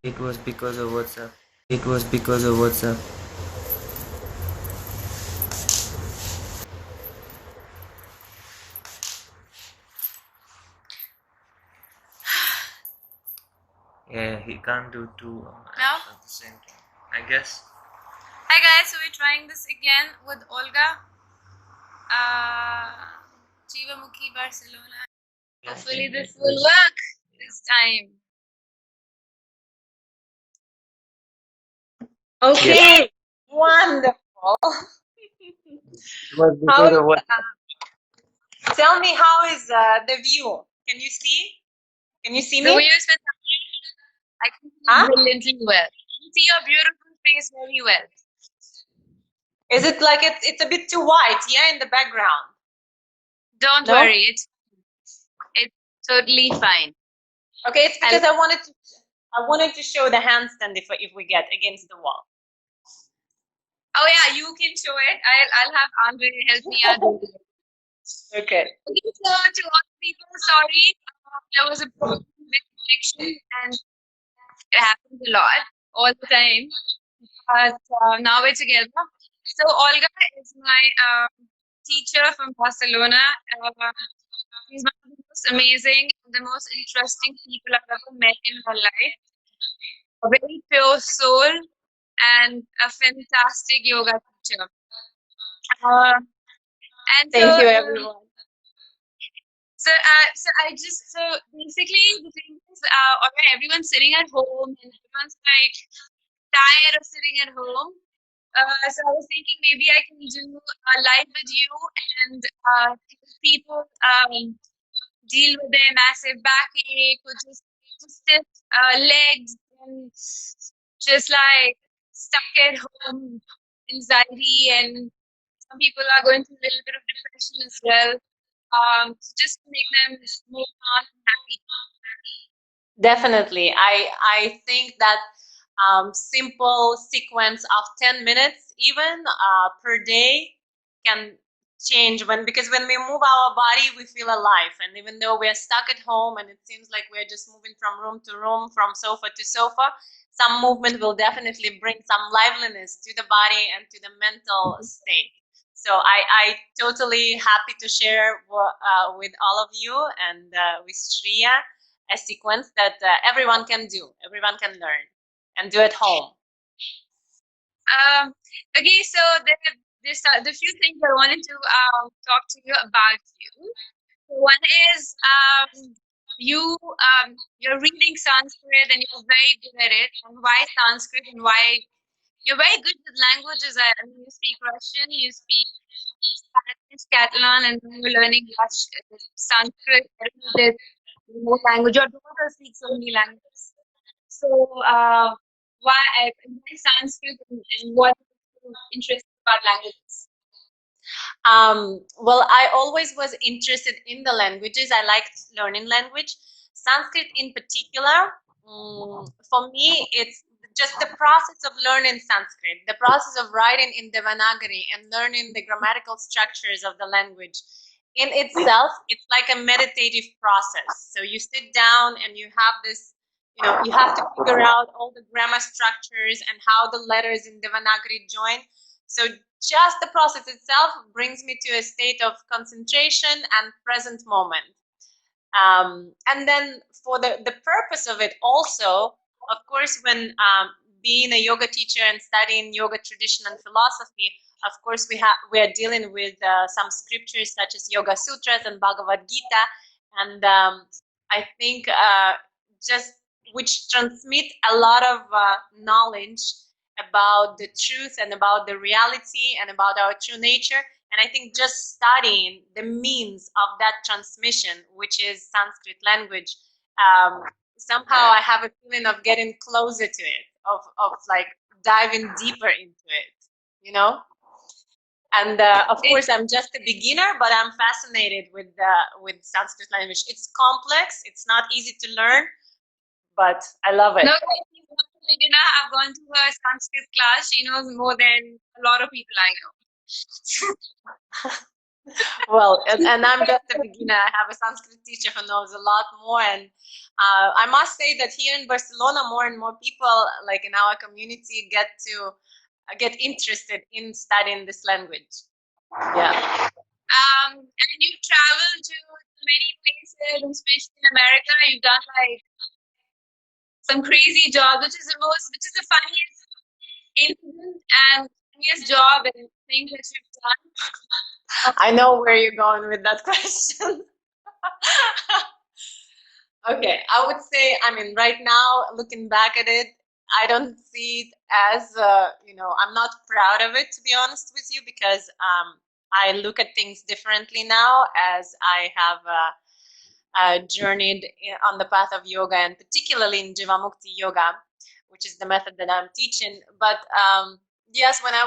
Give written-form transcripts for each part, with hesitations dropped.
It was because of WhatsApp. It was because of WhatsApp. Yeah, he can't do two Now? apps at the same time, I guess. Hi guys, so we're trying this again with Olga. Jivamukhi, Barcelona. Hopefully this will work this time. Okay, wonderful. It was How because is, of what? tell me, how is the view? Can you see? Can you see The me? view is fantastic. I can see Huh? brilliantly well. You see your beautiful face very well. Is it like it's a bit too white, yeah, in the background? Don't No? worry, it's totally fine. Okay, it's because I wanted to show the handstand if we get against the wall. Oh yeah, you can show it. I'll have Andre help me out. Okay. Okay, so to all the people, sorry, there was a problem with connection and it happens a lot all the time. But now we're together. So Olga is my teacher from Barcelona. She's one of the most amazing and the most interesting people I've ever met in my life. A very pure soul and a fantastic yoga teacher. And so, Thank you, everyone. so basically the thing is, alright, everyone's sitting at home and everyone's like tired of sitting at home. So I was thinking maybe I can do a live video and help people deal with their massive backache or just stiff legs and just like stuck at home anxiety, and some people are going through a little bit of depression as well. So just to make them more calm and happy. Definitely. I think that simple sequence of 10 minutes even per day can change because when we move our body we feel alive, and even though we're stuck at home and it seems like we're just moving from room to room, from sofa to sofa, some movement will definitely bring some liveliness to the body and to the mental state. So I totally happy to share with all of you and with Shriya a sequence that everyone can do, everyone can learn and do at home. Okay, so there's the few things I wanted to talk to you about you. So one is you're reading Sanskrit and you're very good at it. And why Sanskrit and why you're very good with languages? I mean, you speak Russian, you speak Spanish, Catalan, and then you're learning Sanskrit. I don't know if there's more language. Your daughter speaks so many languages. So why Sanskrit and what is interesting about languages? Well, I always was interested in the languages. I liked learning language. Sanskrit in particular, for me, it's just the process of learning Sanskrit, the process of writing in Devanagari and learning the grammatical structures of the language. In itself, it's like a meditative process. So you sit down and you have this, you have to figure out all the grammar structures and how the letters in Devanagari join. So just the process itself brings me to a state of concentration and present moment. And then for the purpose of it also, of course, when being a yoga teacher and studying yoga tradition and philosophy, of course, we are dealing with some scriptures such as Yoga Sutras and Bhagavad Gita, and I think just which transmit a lot of knowledge about the truth and about the reality and about our true nature. And I think just studying the means of that transmission, which is Sanskrit language, somehow I have a feeling of getting closer to it, of like diving deeper into it, you know? And of course, I'm just a beginner, but I'm fascinated with Sanskrit language. It's complex. It's not easy to learn, but I love it. No, I've gone to a Sanskrit class. She knows more than a lot of people I know. Well, and I'm just a beginner. I have a Sanskrit teacher who knows a lot more, and I must say that here in Barcelona, more and more people, like in our community, get interested in studying this language. Yeah. And you've traveled to many places, especially in America. You've done like some crazy jobs, which is the funniest incident and funniest job and thing that you've done. I know where you're going with that question. Okay, I would say, I mean, right now, looking back at it, I don't see it as, I'm not proud of it, to be honest with you, because I look at things differently now as I have journeyed on the path of yoga, and particularly in Jivamukti Yoga, which is the method that I'm teaching. But yes, when I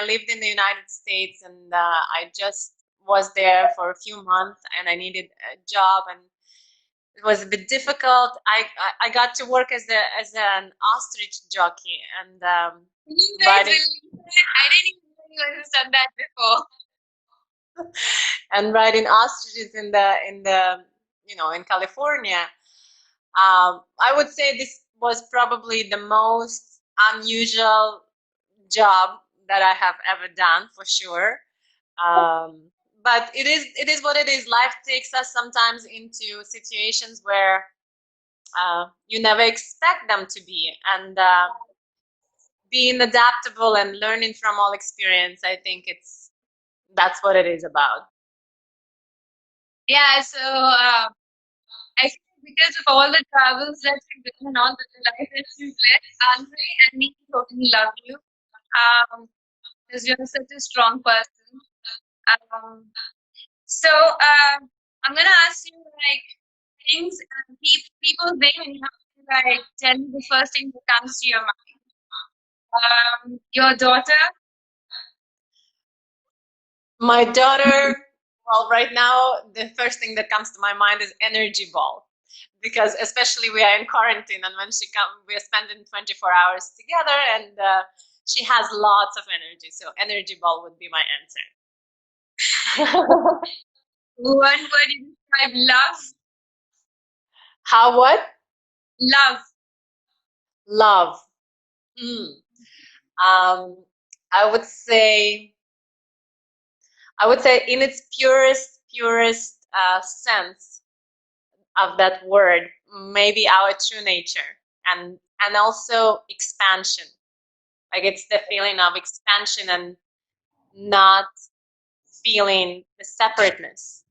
lived in the United States, and I just was there for a few months, and I needed a job, and it was a bit difficult. I got to work as an ostrich jockey, and You guys riding believe that? I didn't even know you guys have done that before. and riding ostriches in California. I would say this was probably the most unusual job that I have ever done, for sure. But it is what it is. Life takes us sometimes into situations where you never expect them to be, and being adaptable and learning from all experience, I think that's what it is about. Yeah, so I feel because of all the travels that you've done and all the life that you've led, Andre and me totally love you. Because you're such a strong person. Um, so I'm gonna ask you like things and people's name, and you have to like tell me the first thing that comes to your mind. Your daughter. My daughter, well, right now, the first thing that comes to my mind is energy ball. Because especially we are in quarantine, and when she comes, we are spending 24 hours together, and she has lots of energy. So energy ball would be my answer. One word you describe love. How what? Love. Love. Mm. Um, I would say, in its purest sense of that word, maybe our true nature, and also expansion. Like it's the feeling of expansion and not feeling the separateness.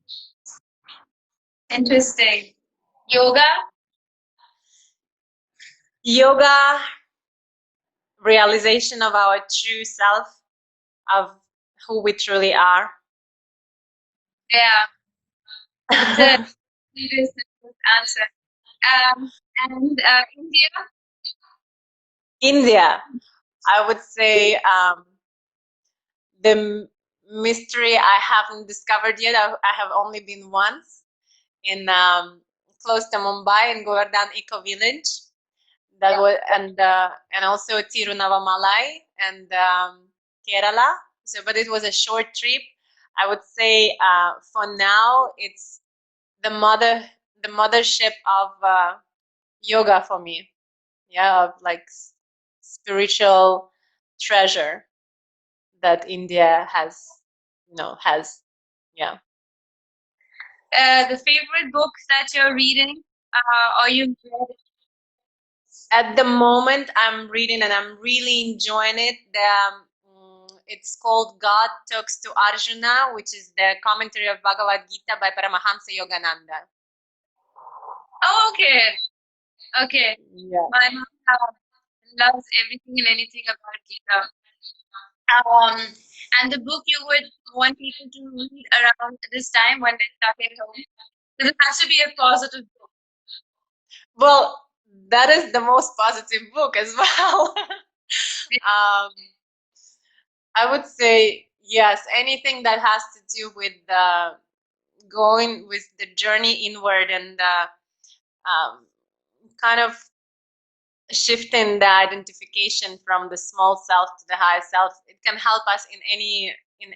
Interesting. Yoga. Yoga, realization of our true self, of who we truly are. Yeah. It's a serious answer. And India. India, I would say the mystery I haven't discovered yet. I have only been once in close to Mumbai in Govardhan Eco Village. That was and also Tirunallamalai and Kerala. So, but it was a short trip. I would say for now it's the mothership of yoga for me. Yeah, of like spiritual treasure that India has. Yeah. The favorite book that you're reading or you've read. At the moment, I'm reading and I'm really enjoying it. It's called God Talks to Arjuna, which is the commentary of Bhagavad Gita by Paramahansa Yogananda. Oh, okay. Okay. Yeah. My mom loves everything and anything about Gita. And the book you would want people to read around this time when they're stuck at home. Because it has to be a positive book. Well, that is the most positive book as well. I would say yes, anything that has to do with going with the journey inward and kind of shifting the identification from the small self to the high self. It can help us in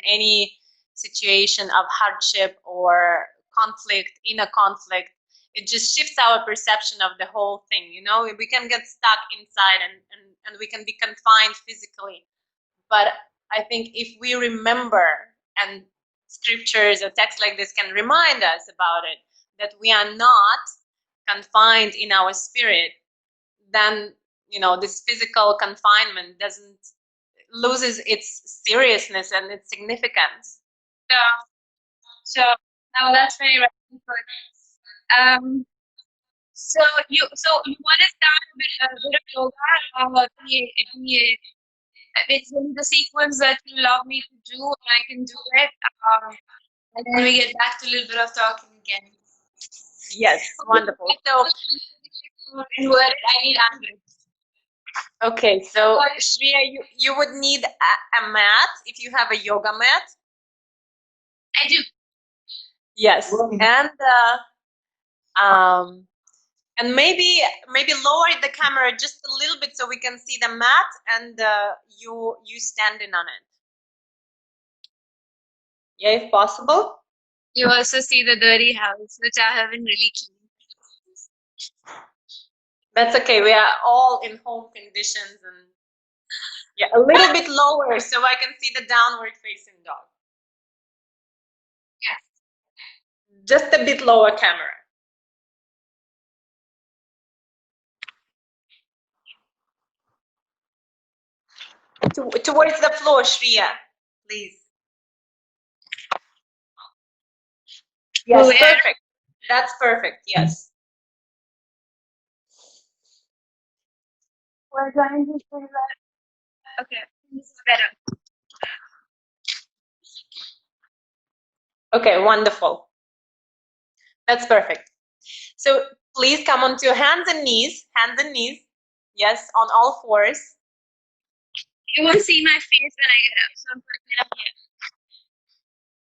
any situation of hardship or conflict, in a conflict, it just shifts our perception of the whole thing. You know, we can get stuck inside and we can be confined physically. But I think if we remember, and scriptures or texts like this can remind us about it, that we are not confined in our spirit, then, you know, this physical confinement doesn't loses its seriousness and its significance. Yeah. So now that's very relevant. So you want to start a bit of yoga. It's in the sequence that you allow me to do, and I can do it. And then we get back to a little bit of talking again. Yes, wonderful. So in word, I need Android. okay, so Shriya, you would need a mat if you have a yoga mat. I do. Yes, and maybe lower the camera just a little bit so we can see the mat and you standing on it. Yeah, if possible. You also see the dirty house, which I haven't really cleaned. That's okay. We are all in home conditions, and yeah, a little bit lower so I can see the downward facing dog. Yes. Just a bit lower camera. Towards the floor, Shriya, please. Yes, perfect. That's perfect. Yes. We're going to say that. Okay, this is better. Okay, wonderful. That's perfect. So please come onto your hands and knees. Hands and knees. Yes, on all fours. You won't see my face when I get up, so I'm putting it up here.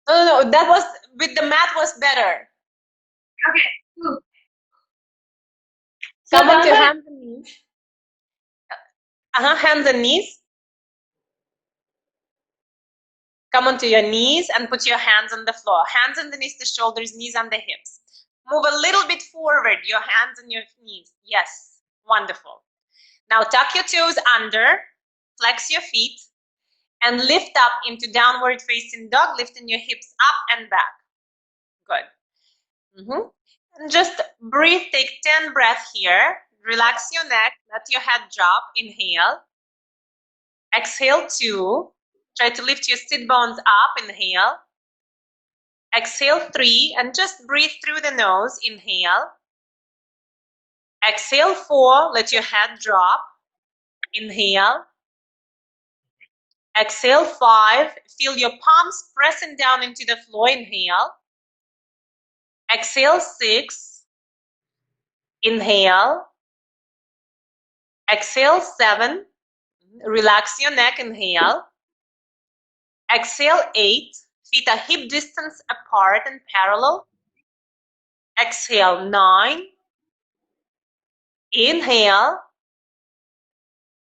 No, that was with the mat was better. Okay, cool. Come onto your hands and knees. Hands and knees. Come onto your knees and put your hands on the floor. Hands underneath the shoulders, knees on the hips. Move a little bit forward, your hands and your knees. Yes, wonderful. Now tuck your toes under, flex your feet, and lift up into downward facing dog, lifting your hips up and back. Good. And just breathe, take 10 breaths here. Relax your neck, let your head drop. Inhale. Exhale 2. Try to lift your sit bones up. Inhale. Exhale 3 and just breathe through the nose. Inhale. Exhale 4, let your head drop. Inhale. Exhale 5, feel your palms pressing down into the floor. Inhale. Exhale 6. Inhale. Exhale 7. Relax your neck. Inhale. Exhale 8. Feet are hip distance apart and parallel. Exhale 9. Inhale.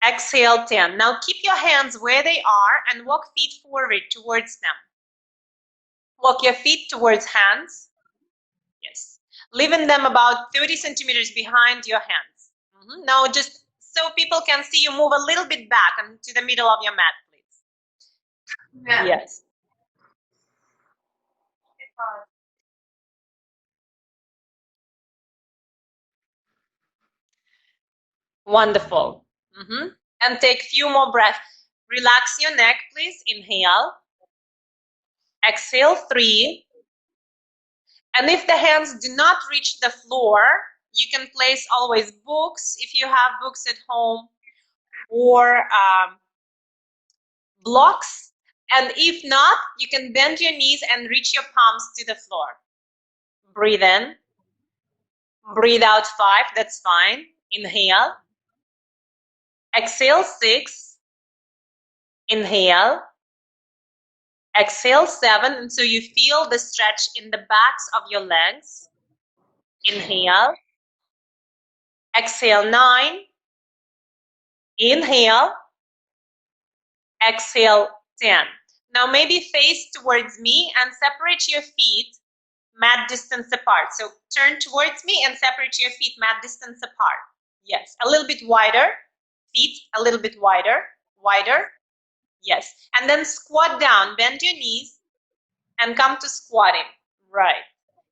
Exhale 10. Now keep your hands where they are and walk feet forward towards them. Walk your feet towards hands. Yes. Leaving them about 30 centimeters behind your hands. Now just so people can see you, move a little bit back and to the middle of your mat, please. Yeah. Yes. Wonderful. And take a few more breaths. Relax your neck, please. Inhale. Exhale 3. And if the hands do not reach the floor, you can place always books if you have books at home, or blocks. And if not, you can bend your knees and reach your palms to the floor. Breathe in. Breathe out 5. That's fine. Inhale. Exhale 6. Inhale. Exhale 7. And so you feel the stretch in the backs of your legs. Inhale. Exhale 9. Inhale. Exhale 10. Now maybe face towards me and separate your feet mat distance apart. So turn towards me and separate your feet mat distance apart. Yes, a little bit wider. Feet a little bit wider. Wider. Yes. And then squat down. Bend your knees and come to squatting. Right.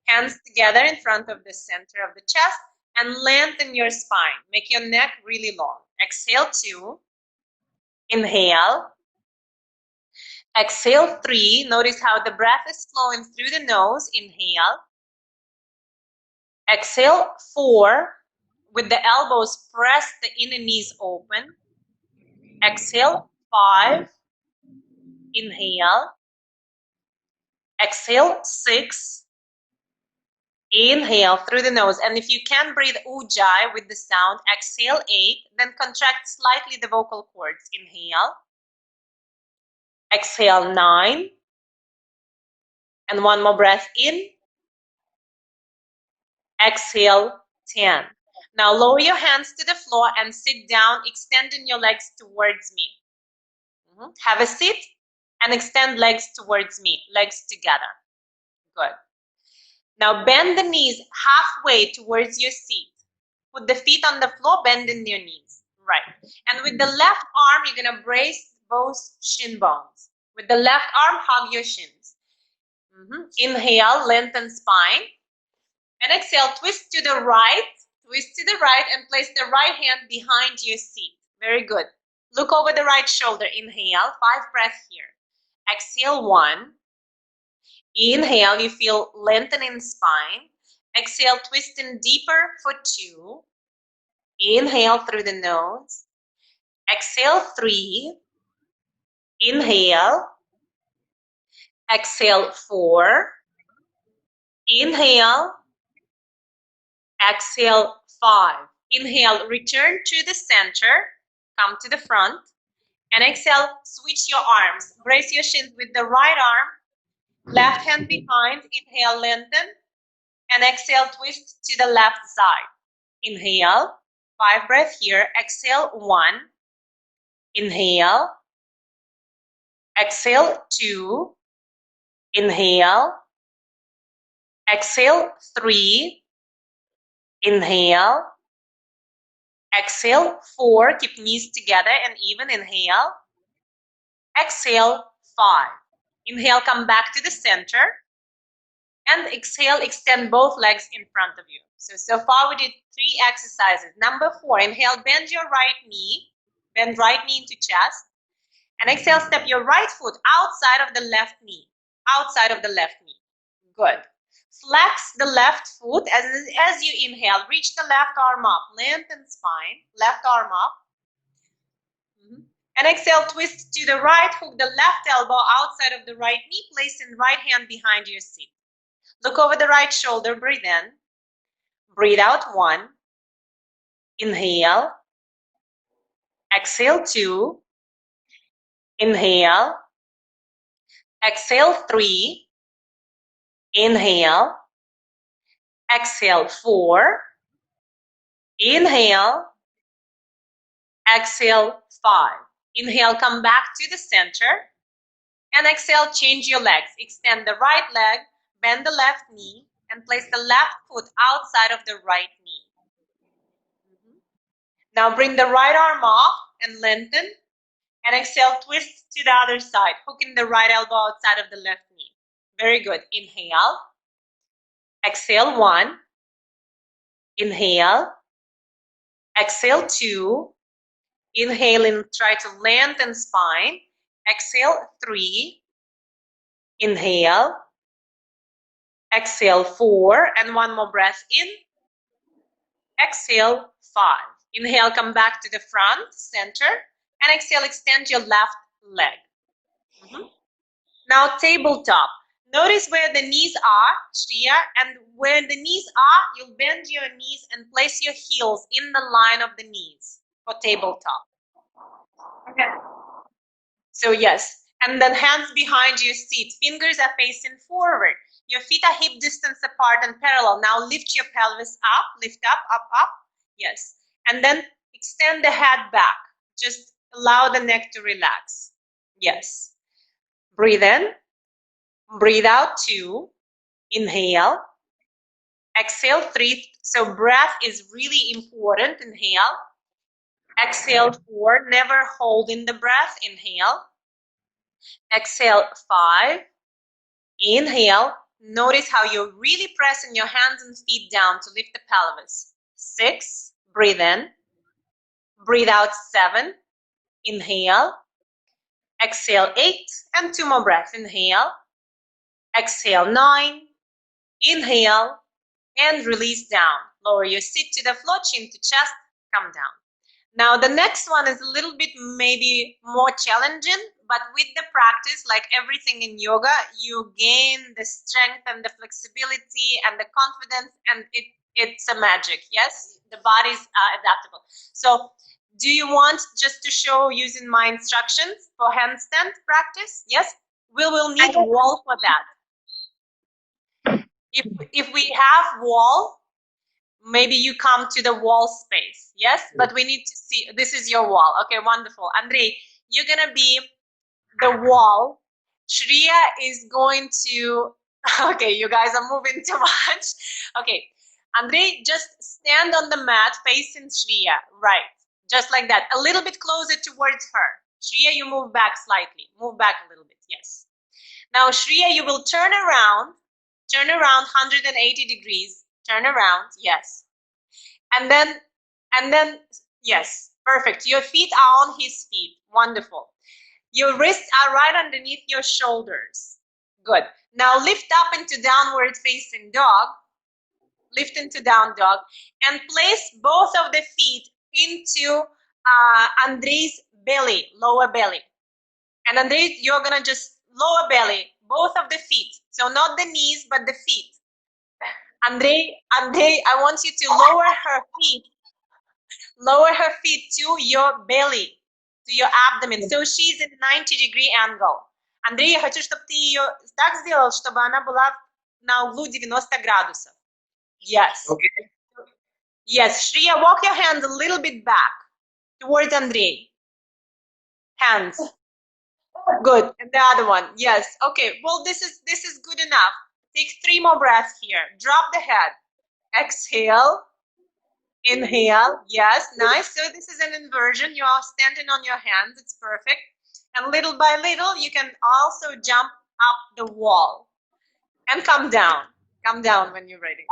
Hands together in front of the center of the chest and lengthen your spine. Make your neck really long. Exhale 2. Inhale. Exhale 3. Notice how the breath is flowing through the nose. Inhale. Exhale 4. With the elbows, press the inner knees open. Exhale 5. Inhale. Exhale 6. Inhale through the nose. And if you can breathe ujjayi with the sound, exhale 8. Then contract slightly the vocal cords. Inhale. Exhale 9. And one more breath in. Exhale 10. Now lower your hands to the floor and sit down, extending your legs towards me. Have a seat and extend legs towards me, legs together. Good. Now bend the knees halfway towards your seat. Put the feet on the floor, bending your knees. Right. And with the left arm, you're going to brace both shin bones. With the left arm, hug your shins. Inhale, lengthen spine. And exhale, twist to the right. Twist to the right and place the right hand behind your seat. Very good. Look over the right shoulder. Inhale, 5 breaths here. Exhale 1. Inhale, you feel lengthening spine. Exhale, twisting deeper for 2. Inhale through the nose. Exhale 3. Inhale. Exhale 4. Inhale. Exhale 5. Inhale, return to the center. Come to the front. And exhale, switch your arms. Brace your shins with the right arm. Left hand behind. Inhale, lengthen. And exhale, twist to the left side. Inhale, 5 breaths here. Exhale 1. Inhale. Exhale 2. Inhale. Exhale 3. Inhale. Exhale 4. Keep knees together and even. Inhale. Exhale 5. Inhale, come back to the center. And exhale, extend both legs in front of you. So far we did 3 exercises. Number 4, inhale, bend your right knee. Bend right knee into chest. And exhale, step your right foot outside of the left knee. Outside of the left knee. Good. Flex the left foot as you inhale. Reach the left arm up. Lengthen spine. Left arm up. And exhale, twist to the right. Hook the left elbow outside of the right knee. Placing right hand behind your seat. Look over the right shoulder. Breathe in. Breathe out 1. Inhale. Exhale 2. Inhale. Exhale 3. Inhale. Exhale 4. Inhale. Exhale 5. Inhale, come back to the center. And exhale, change your legs. Extend the right leg, bend the left knee, and place the left foot outside of the right knee. Now bring the right arm off and lengthen. And exhale, twist to the other side, hooking the right elbow outside of the left knee. Very good. Inhale. Exhale 1. Inhale. Exhale 2. Inhale and try to lengthen spine. Exhale 3. Inhale. Exhale 4. And one more breath in. Exhale 5. Inhale, come back to the front, center. And exhale, extend your left leg. Now tabletop. Notice where the knees are, Shriya, and where the knees are, you'll bend your knees and place your heels in the line of the knees for tabletop. Okay. So yes, and then hands behind your seat. Fingers are facing forward. Your feet are hip distance apart and parallel. Now lift your pelvis up, lift up, up, up. Yes. And then extend the head back. Just allow the neck to relax. Yes. Breathe in. Breathe out 2. Inhale. Exhale 3. So breath is really important. Inhale. Exhale 4. Never hold in the breath. Inhale. Exhale 5. Inhale. Notice how you're really pressing your hands and feet down to lift the pelvis. 6. Breathe in. Breathe out 7. Inhale. Exhale 8. And 2 more breaths. Inhale. Exhale 9. Inhale. And release down. Lower your seat to the floor, chin to chest, come down. Now the next one is a little bit maybe more challenging, but with the practice, like everything in yoga, you gain the strength and the flexibility and the confidence, and it's a magic. Yes, the body's adaptable. So do you want just to show using my instructions for handstand practice? Yes, we will need wall for that. If we have wall, maybe you come to the wall space. Yes, but we need to see, this is your wall. Okay, wonderful. Andrei, you're gonna be the wall. Shriya is going to, okay, you guys are moving too much. Okay, Andrei, just stand on the mat facing Shriya, right, just like that, a little bit closer towards her. Shriya, you move back slightly, move back a little bit. Yes. Now Shriya, you will turn around 180 degrees, turn around. Yes. And then, yes, perfect. Your feet are on his feet. Wonderful. Your wrists are right underneath your shoulders. Good. Now lift up into downward facing dog. Lift into down dog. And place both of the feet into Andrei's belly, lower belly. And Andrei, you're going to just lower belly, both of the feet. So not the knees, but the feet. Andrei, I want you to lower her feet to your belly, to your abdomen. So she's in 90-degree angle. Андрей, я хочу, чтобы ты ее так сделал, чтобы она была на углу 90 градусов. Yes. Okay. Yes, Shriya, walk your hands a little bit back towards Andrei. Hands. Good. And the other one. Yes. Okay. Well, this is good enough. Take 3 more breaths here. Drop the head. Exhale. Inhale. Yes. Nice. So this is an inversion. You are standing on your hands. It's perfect. And little by little, you can also jump up the wall and come down. Come down when you're ready.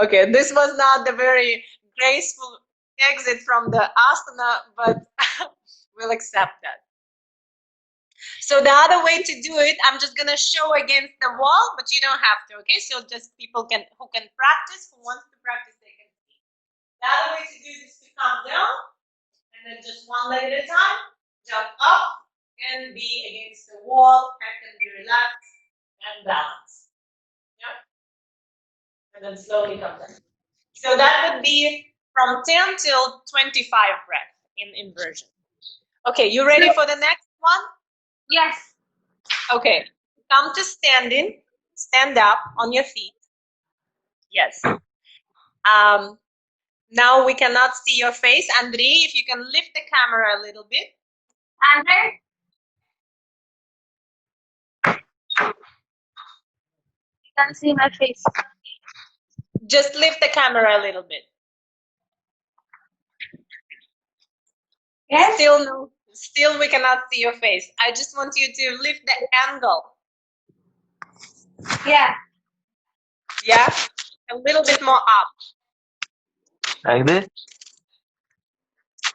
Okay, this was not the very graceful exit from the asana, but we'll accept that. So the other way to do it, I'm just gonna show against the wall, but you don't have to, okay? So just people who can practice, who wants to practice, they can see. The other way to do it is to come down, and then just one leg at a time, jump up, and be against the wall, head can be relaxed, and balance. Yeah? And then slowly come down. So that would be from 10 till 25 breaths in inversion. Okay, you ready for the next one? Yes. Okay, come to standing. Stand up on your feet. Yes. Now we cannot see your face. Andrei, if you can lift the camera a little bit. Andrei? You can't see my face. Just lift the camera a little bit. Yes? Still we cannot see your face. I just want you to lift the angle. Yeah. Yeah? A little bit more up. Like this?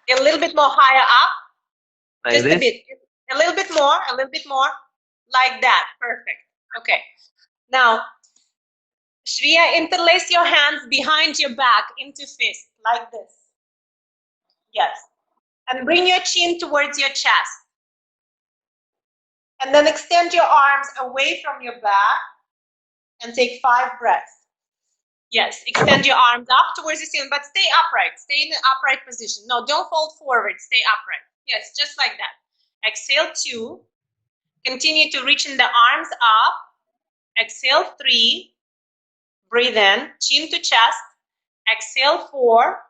A little bit more higher up. Like Just this? a bit. A little bit more. Like that. Perfect. Okay. Now, Shriya, interlace your hands behind your back into fist, like this. Yes. And bring your chin towards your chest. And then extend your arms away from your back and take 5 breaths. Yes, extend your arms up towards the ceiling, but stay upright. Stay in the upright position. No, don't fold forward. Stay upright. Yes, just like that. Exhale 2. Continue to reach in the arms up. Exhale 3. Breathe in, chin to chest. Exhale 4.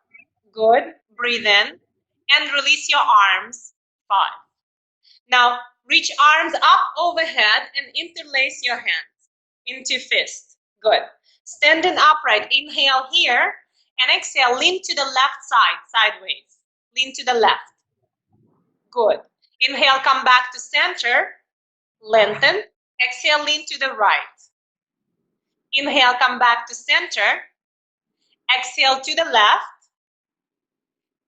Good. Breathe in. and release your arms. 5. Now reach arms up overhead and interlace your hands into fist. Good. Standing upright, inhale here, and exhale, lean to the left side, sideways. Lean to the left. Good. Inhale, come back to center, lengthen. Exhale, lean to the right. Inhale, come back to center. Exhale to the left.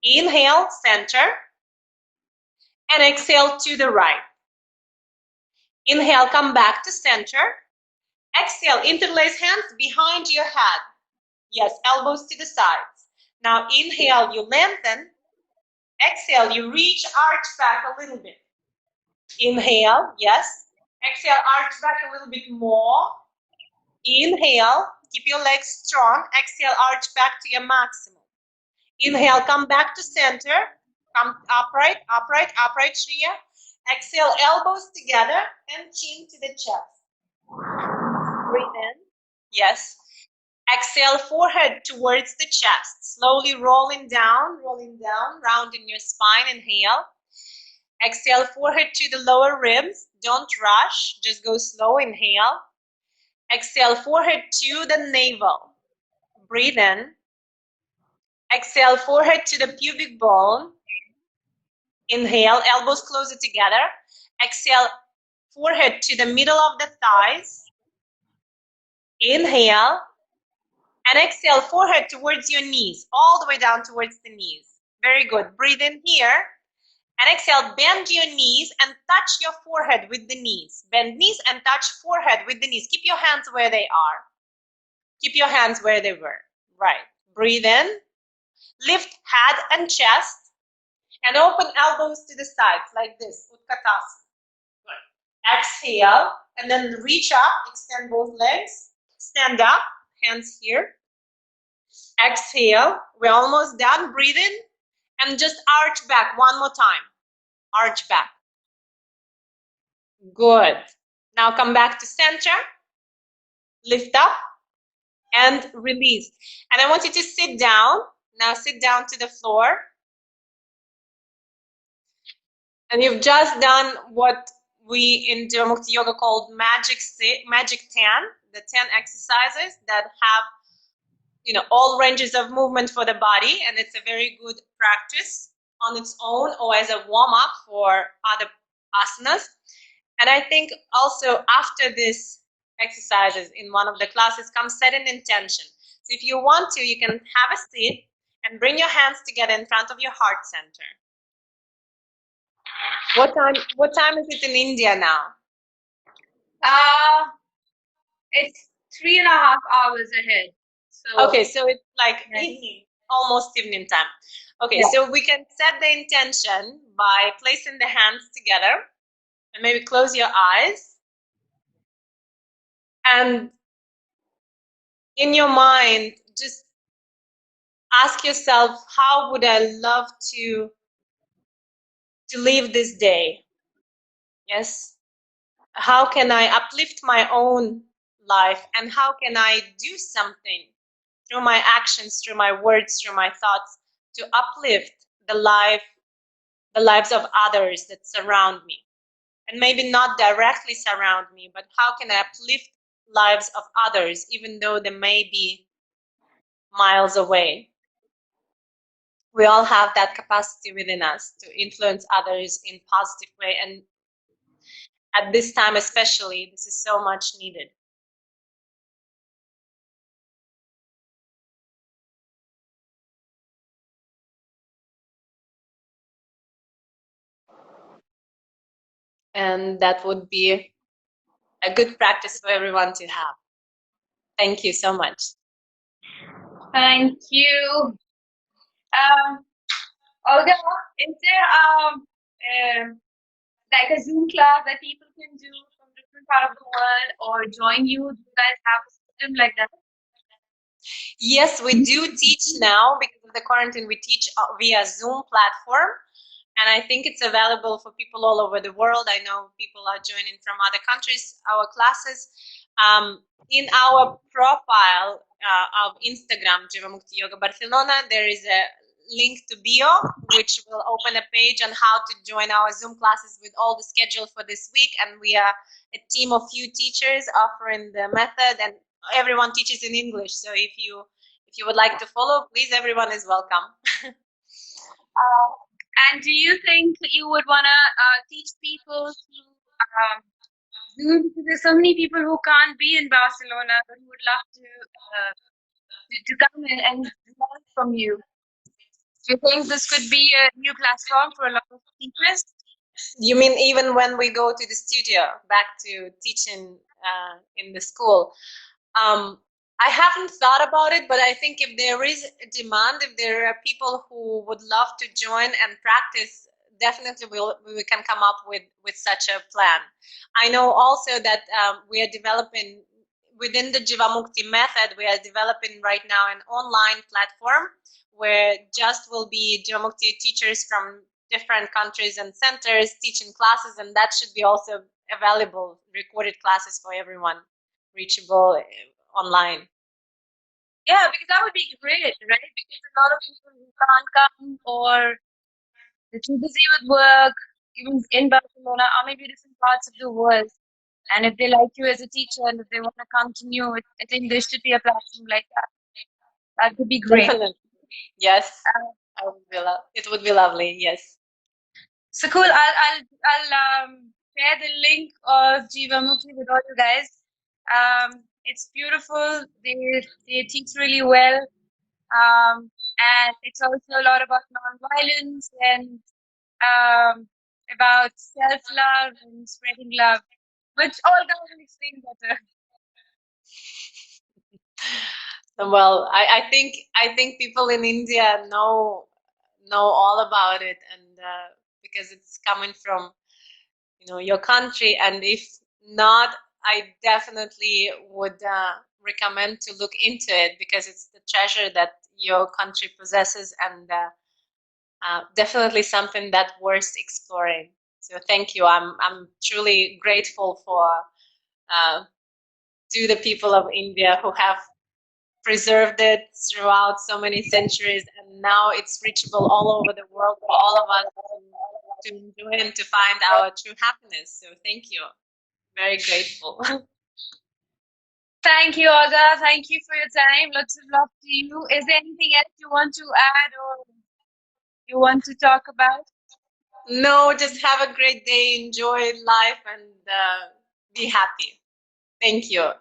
Inhale, center. And exhale to the right. Inhale, come back to center. Exhale, interlace hands behind your head. Yes, elbows to the sides. Now inhale, you lengthen. Exhale, you reach, arch back a little bit. Inhale, yes. Exhale, arch back a little bit more. Inhale, keep your legs strong. Exhale, arch back to your maximum. Inhale, come back to center. Come upright, upright, upright, Shriya. Exhale, elbows together and chin to the chest. Breathe in. Yes. Exhale, forehead towards the chest. Slowly rolling down, rounding your spine. Inhale. Exhale, forehead to the lower ribs. Don't rush, just go slow. Inhale. Exhale, forehead to the navel. Breathe in. Exhale, forehead to the pubic bone. Inhale, elbows closer together. Exhale, forehead to the middle of the thighs. Inhale. And exhale, forehead towards your knees, all the way down towards the knees. Very good. Breathe in here. And exhale, bend your knees and touch your forehead with the knees. Bend knees and touch forehead with the knees. Keep your hands where they are. Keep your hands where they were. Right. Breathe in. Lift head and chest. And open elbows to the sides like this. Utkatasana. Good. Exhale. And then reach up. Extend both legs. Stand up. Hands here. Exhale. We're almost done. Breathe in. And just arch back one more time. Arch back. Good. Now come back to center. Lift up and release. And I want you to sit down. Now sit down to the floor. And you've just done what we in Jivanmukti Yoga called magic 10, the 10 exercises that have, you know, all ranges of movement for the body, and it's a very good practice on its own or as a warm-up for other asanas. And I think also after this exercises in one of the classes, come set an intention. So if you want to, you can have a seat and bring your hands together in front of your heart center. What time is it in India now? It's 3.5 hours ahead. So okay, so it's like evening, almost evening time. Okay, yeah. So we can set the intention by placing the hands together and maybe close your eyes. And in your mind, just ask yourself, how would I love to live this day? Yes. How can I uplift my own life, and how can I do something through my actions, through my words, through my thoughts to uplift the lives of others that surround me? And maybe not directly surround me, but how can I uplift lives of others even though they may be miles away? We all have that capacity within us to influence others in a positive way, and at this time especially, this is so much needed. And that would be a good practice for everyone to have. Thank you so much. Thank you. Olga, is there like a Zoom class that people can do from different part of the world or join you? Do you guys have a system like that? Yes, we do teach now because of the quarantine. We teach via Zoom platform, and I think it's available for people all over the world. I know people are joining from other countries, our classes. In our profile of Instagram, Jivanmukti Yoga Barcelona, there is a link to bio, which will open a page on how to join our Zoom classes with all the schedule for this week. And we are a team of few teachers offering the method, and everyone teaches in English. So if you would like to follow, please, everyone is welcome. And do you think you would want to teach people through Zoom? Because there's so many people who can't be in Barcelona but who would love to come and learn from you. Do you think this could be a new platform for a lot of teachers? You mean even when we go to the studio, back to teaching in the school? I haven't thought about it, but I think if there is a demand, if there are people who would love to join and practice, definitely we can come up with such a plan. I know also that we are developing within the Jivamukti method. We are developing right now an online platform where just will be Jivamukti teachers from different countries and centers teaching classes, and that should be also available, recorded classes for everyone, reachable online. Yeah, because that would be great, right? Because a lot of people who can't come or they're too busy with work, even in Barcelona or maybe different parts of the world. And if they like you as a teacher and if they want to continue, I think there should be a platform like that. That would be great. Definitely. Yes. It would be lovely. Yes. So cool. I'll share the link of Jivamukhi with all you guys. It's beautiful. They teach really well. And it's also a lot about non-violence and about self-love and spreading love, which all guys will explain better. Well, I think people in India know all about it, and because it's coming from your country, and if not, I definitely would recommend to look into it, because it's the treasure that your country possesses, and definitely something that worth exploring. So thank you. I'm truly grateful for to the people of India who have preserved it throughout so many centuries, and now it's reachable all over the world for all of us to enjoy and to find our true happiness. So thank you. Very grateful. Thank you, Olga. Thank you for your time. Lots of love to you. Is there anything else you want to add or you want to talk about? No, just have a great day. Enjoy life and be happy. Thank you.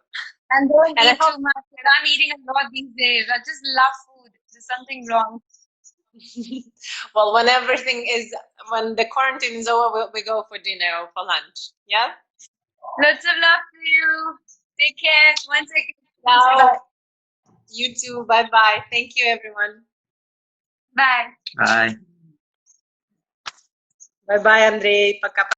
And don't And I eat hope too much. I'm eating a lot these days. I just love food. There's something wrong. well, when the quarantine is over, we go for dinner or for lunch. Yeah. Lots of love to you. Take care. One second. Ciao. You too. Bye bye. Thank you, everyone. Bye. Bye. Bye bye, Andre. Пока.